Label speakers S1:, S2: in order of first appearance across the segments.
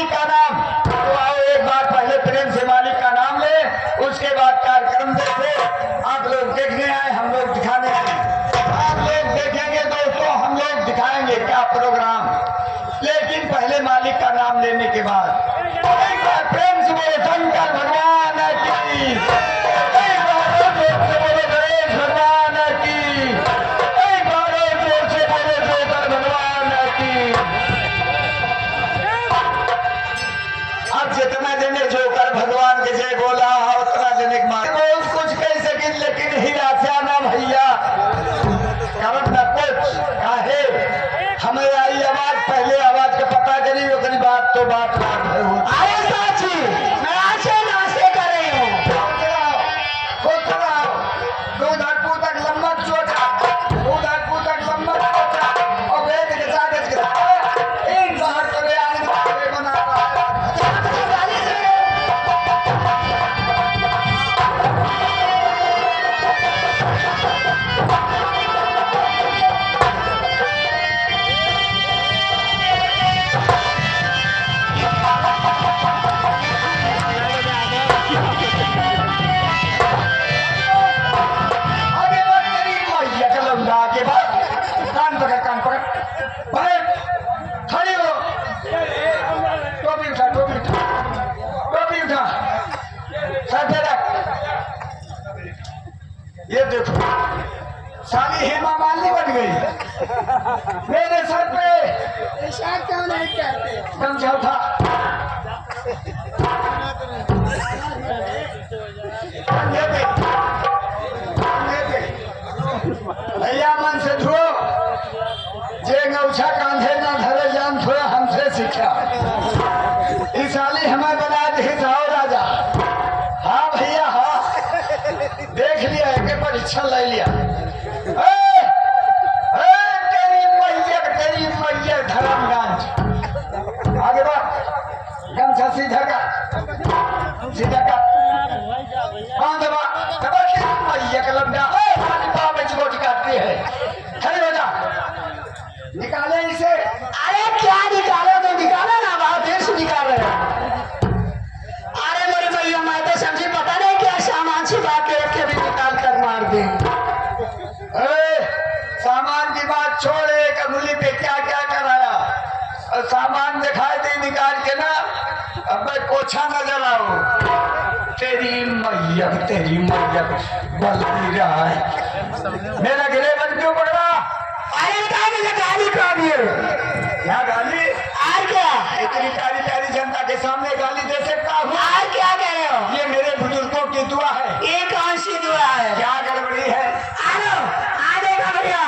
S1: मालिक का नाम। तो आओ एक बार पहले प्रेम से मालिक का नाम ले, उसके बाद कार्यक्रम देखे। आप लोग देखने आए, हम लोग दिखाने आए। आप लोग देखेंगे दोस्तों, हम लोग दिखाएंगे क्या प्रोग्राम, लेकिन पहले मालिक का नाम लेने के बाद एक बार प्रेम से बोले शंकर भगवान की, एक बार जोर से बोले गणेश भगवान की, एक बार जोर से बोले जोकर भगवान की। अब जितना जने जोकर भगवान के जय बोला उतना जने बहुत कुछ कह सकिन, लेकिन हीरा श्याना भैया कारण न कुछ काहे हमें आई आवाज, पहले आवाज का पता करी, ओकरी बात तो बात अरे साची मैं आशे नाशे कर रही हूँ। तक लंबा चोटा, तक लंबा चोटा और वेद के कागज के इन बाहर करे आगे बना रहा कान पकड़ खड़ी हो, टोपी उठा, टोपी उठा, सर पे रख। ये देखो साली हेमा मालिनी बन गई मेरे सर पे। ऐसा क्यों नहीं कहते? गमछा उठा, भैया मन से धो जे गौछा कांधे ना धरे जान थोड़ा हमसे सीखा। इस साली हमें बना दी जाओ राजा। हाँ भैया हाँ, देख लिया एक परीक्षा ले लिया। तेरी मैया धर्मगंज आगे बढ़, गमछा सीधा का, सीधा का हाँ दबा दबा के मैया का लम्बा चोटी काटती है। खड़े हो जा, निकाले इसे। अरे क्या निकालो तो निकालो ना, बाहर देश निकाले। अरे मेरे भैया मैं तो समझी पता नहीं क्या सामान छिपा के रखे भी निकाल कर मार दे। सामान की बात छोड़, एक अंगुली पे क्या क्या कराया और सामान दिखाई दे निकाल के ना। अब मैं कोछा नजर आओ, तेरी मैया बल रहा है। मेरा गिरे बन क्यों पड़ रहा? अरे गाली का दिए क्या गाली? आज क्या इतनी प्यारी प्यारी जनता के सामने गाली दे सकता हूँ? आज क्या कह रहे हो? ये मेरे बुजुर्गों की दुआ है। एक कौन सी दुआ है? क्या गड़बड़ी है? आ देखा भैया,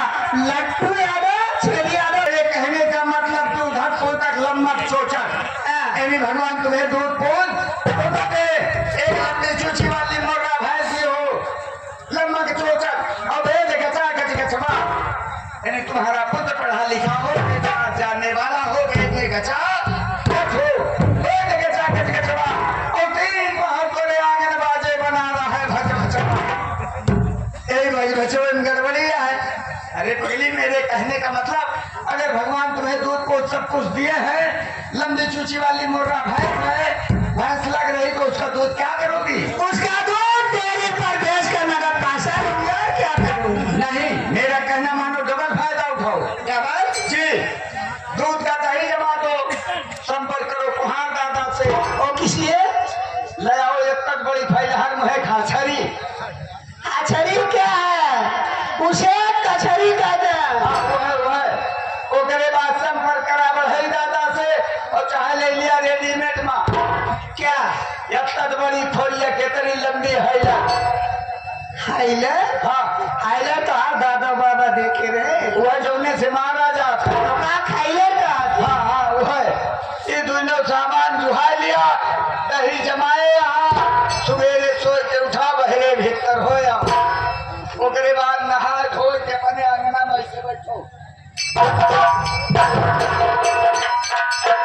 S1: लट्टू यादव छेली यादव। ये कहने का मतलब तू धर तक लम्बा चोचक भगवान तुम्हें दूध पोल एक लंबी चूची वाली मोरा भैंसी हो, लम्बा के चोचक और भेद गचा गच गचवा। यानी तुम्हारा पुत्र पढ़ा लिखा हो, जानने वाला हो, भेद गचा भेद गचा गच गचवा और तीन बाहर को आंगन बाजे बना रहा है भच भचवा। यही भाई भचवन गड़बड़ी है। अरे पगली मेरे कहने का मतलब, अगर भगवान तुम्हें दूध को सब कुछ दिए हैं, लंबी चूची वाली मुर्रा भैंस है, भैंस लग रही तो उसका दूध क्या करोगी? उसका दूध डेयरी पर बेच कर नगद पैसा लूंगा, क्या करूंगी? नहीं, मेरा कहना मानो, डबल फायदा उठाओ। क्या बात जी? दूध का दही जमा दो, संपर्क करो कुहार दादा से। और किस लिए? ले आओ एक तक बड़ी फैलहर मुहे खाछरी। खाछरी क्या है? उसे कचहरी कहते हैं। ओकरे बाद संपर्क करा बढ़ई दादा से और चाहे ले लिया रेडीमेड में। क्या यत्तद बड़ी फोड़िया केतरी लंबी हैला हैला? हाँ हैला तो हर दादा बाबा देखे रहे, वह जोने से मारा जाता तो का खाइले का। हाँ हाँ वो है। ये दोनों सामान जुहा लिया, दही जमाए, यहाँ सुबेरे सोच के उठा, बहरे भीतर होया। ओकरे बाद नहा धो के अपने अंगना में ऐसे बैठो।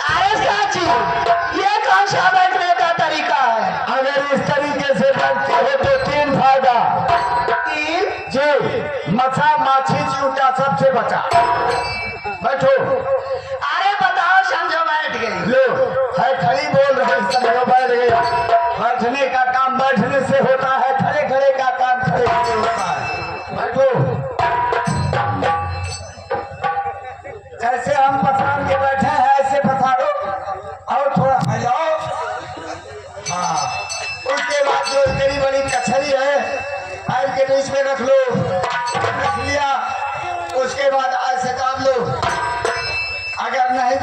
S1: अरे साची, ये कौन सा बैठने का तरीका है? अगर इस तरीके से बैठते हो तो तीन फायदा। तीन जी, मछा माछी चिंटा सबसे बचा। बैठो। अरे बताओ, समझो बैठ गई लो है।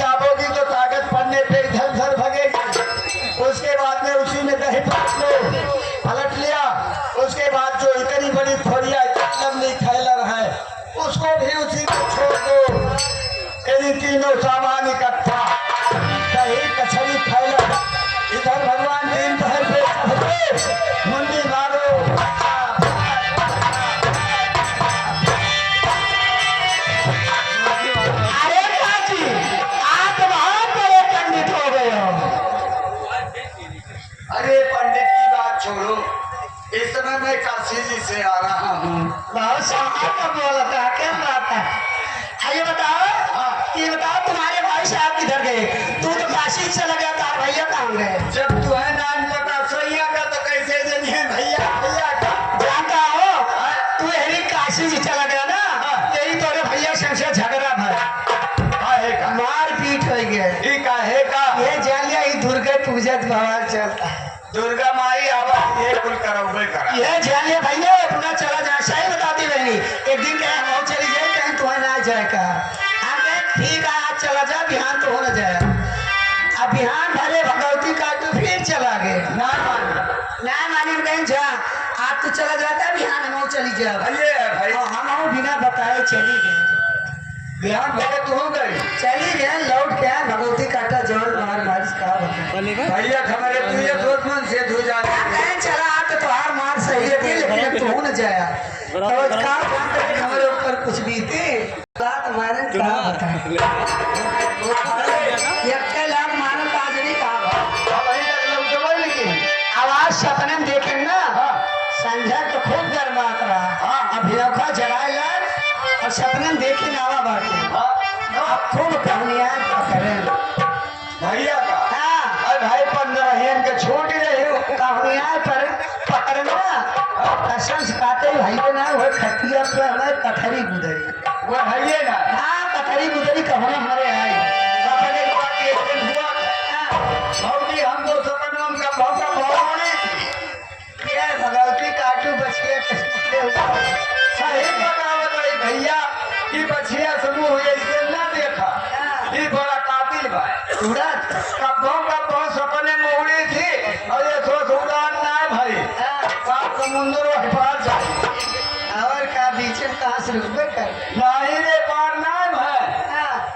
S1: दाबोगी तो ताकत पड़ने पे इधर उधर भगेगी। उसके बाद में उसी में दही पलट लिया। उसके बाद जो इतनी बड़ी थोड़िया लंबी थैलर है उसको भी उसी में छोड़ दो। यदि तीनों सामान इकट्ठा दही कचरी थैलर इधर भगवान दिन भर पे मुंडी मारो। अरे काकी आप बहुत बड़े पंडित हो गए हो। अरे पंडित की बात छोड़ो, इस समय मैं काशी जी से आ रहा हूँ। बहुत शानदार बोला था, क्या बात है। ये बताओ तुम्हारे भाई साहब किधर गए? तू तो काशी चला गया था, भैया कहाँ गए? जब तू है नाम पता सोइया का तो कैसे जनिए भैया भैया का जानता हो। तू यही काशी जी चला गया ना, यही तोरे भैया संग से झगड़ा भरा, मार पीट हो गया। ये जान लिया ये दुर्गा पूजा बवाल चलता है। दुर्गा माई आवाज ये कुल करोगे करा। ये जान लिया भैया अपना चला जाए। सही बताती बहनी, एक दिन क्या हम चली जाए कहीं तुम्हें ना जाए कहा। ठीक है आज चला जा, बिहान तो हो न जाए। अब बिहान भले भगवती का तो फिर चला गए ना मानी कहीं जा। आज तो चला जाता है, बिहान हम चली जा भाई। हम बिना बताए चली गए। बिहान भले तो हो गई चली गए, लौट के भगवती काटा जल मार बारिश का भैया हमारे तुझे दुश्मन से धो जाने चला। आप तो हार मार सही है लेकिन तो हो न जाया। तो हमारे ऊपर कुछ भी थी तुम्हारे आवाज सपने में देखे ना। संध्या तो खूब गर्मात रहा, अभिनौखा जलाए लग और सपने में देखे नावा बाटे खूब कहानियां भैया का भाई 15 के छोड़ रहे हो कहानियां पर पकड़ना कसम से काटे भाई ना वो खटिया पे हमें कथरी गुदरी वो भैया ना। कथरी गुदरी कहने हमारे आई सपने की बात एक दिन हुआ भौजी हम तो सपना का भौका भौने ये भगवती काटू बचिया सही बतावत भाई भैया की बचिया समूह हुए इसे ना देखा। ये बड़ा काबिल भाई उड़त कब्बों सपने में उड़ी थी और ये सोच उड़ान ना भाई सात समुद्रों के पार जाए और का बीच में कहाँ से रुकबे कर नहीं रे पार नाम है।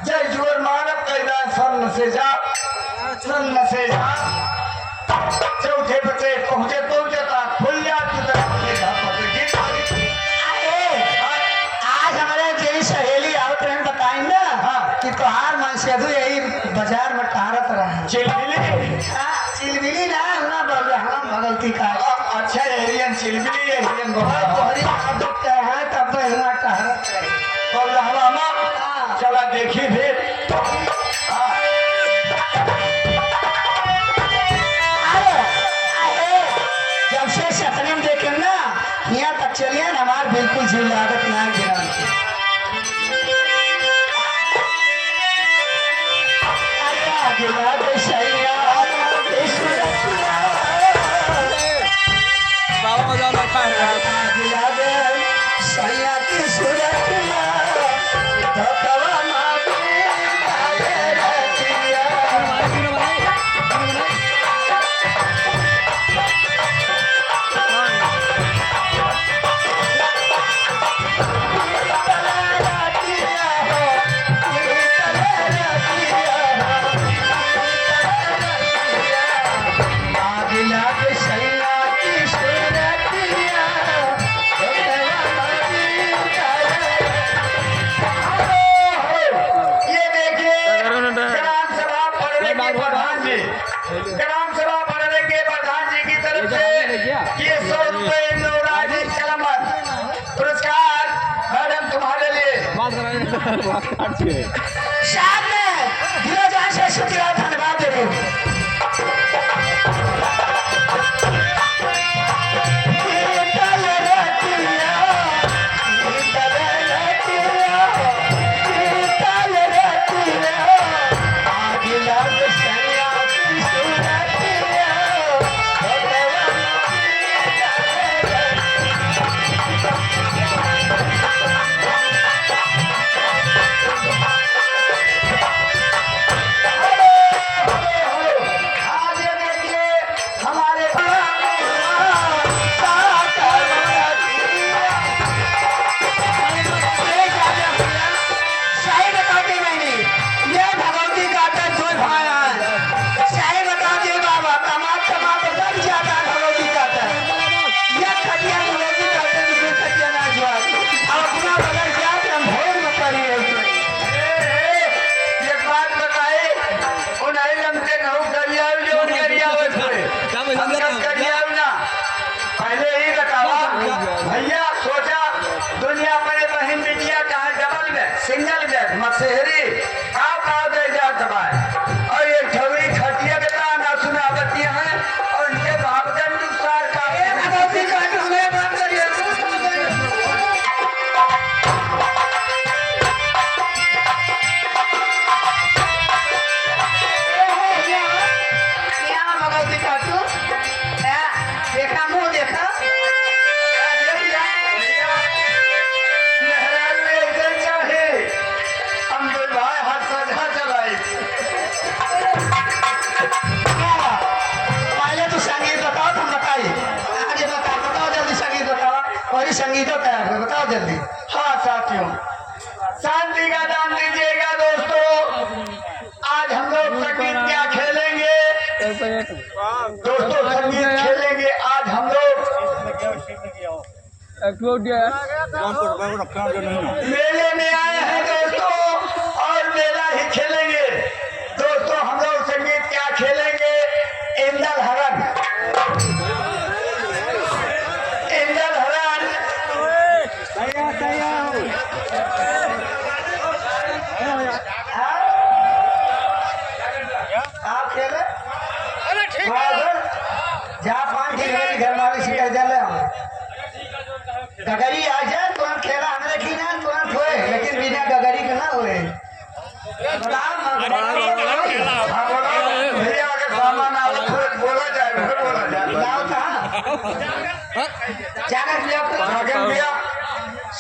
S1: जय जोर मारब कैदा सन से जा चौथे बचे पहुंचता खुल जा आज हमारे जेरी सहेली आवत रहे बताई ना कि तोहार मन से यही बाजार में टहरत रहा चिलबिली ना बोल रहा भगवती का। अच्छा एरियन चिलबिली एरियन है तब टहरत रहे बोल रहा चला देखी फिर। जब से सपने में देखे ना यहाँ तक चलिए ना हमार बिल्कुल जीव लागत ना गिरा।
S2: बाबा मजा लगता है
S1: सैया की सुरतिया ग्राम सभा भरने के प्रधान जी की तरफ से ये 100 रुपए पुरस्कार मैडम तुम्हारे लिए साथ में धीरज से शुक्रिया धन्यवाद देते संगीत क्या खेलेंगे दोस्तों, संगीत खेलेंगे आज हम लोग। मेले में आए हैं दोस्तों और मेला ही खेलेंगे दोस्तों। हम लोग संगीत क्या खेलेंगे? इंदल हरण, इंदल हरण। आप खेले?
S2: अरे ठीक है
S1: जहाँ 5 घर वाले शिकर चले गगरी आ जाए तुरंत खेला हमने की ना तुरंत हुए, लेकिन बिना गगरी के ना हुए। भैया अगर सामान आवे तो बोला जाए, बोला जाए। लाओ कहाँ? जाकर भैया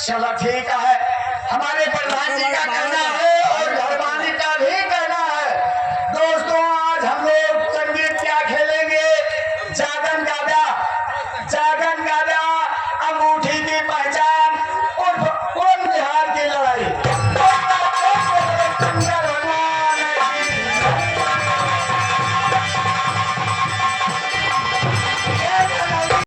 S1: चलो ठीक है। हमारे प्रधान जी का कहना है और घरवाली का भी कहना है दोस्तों। आज हम लोग संगीत क्या खेलेंगे? जागन दादा, जागन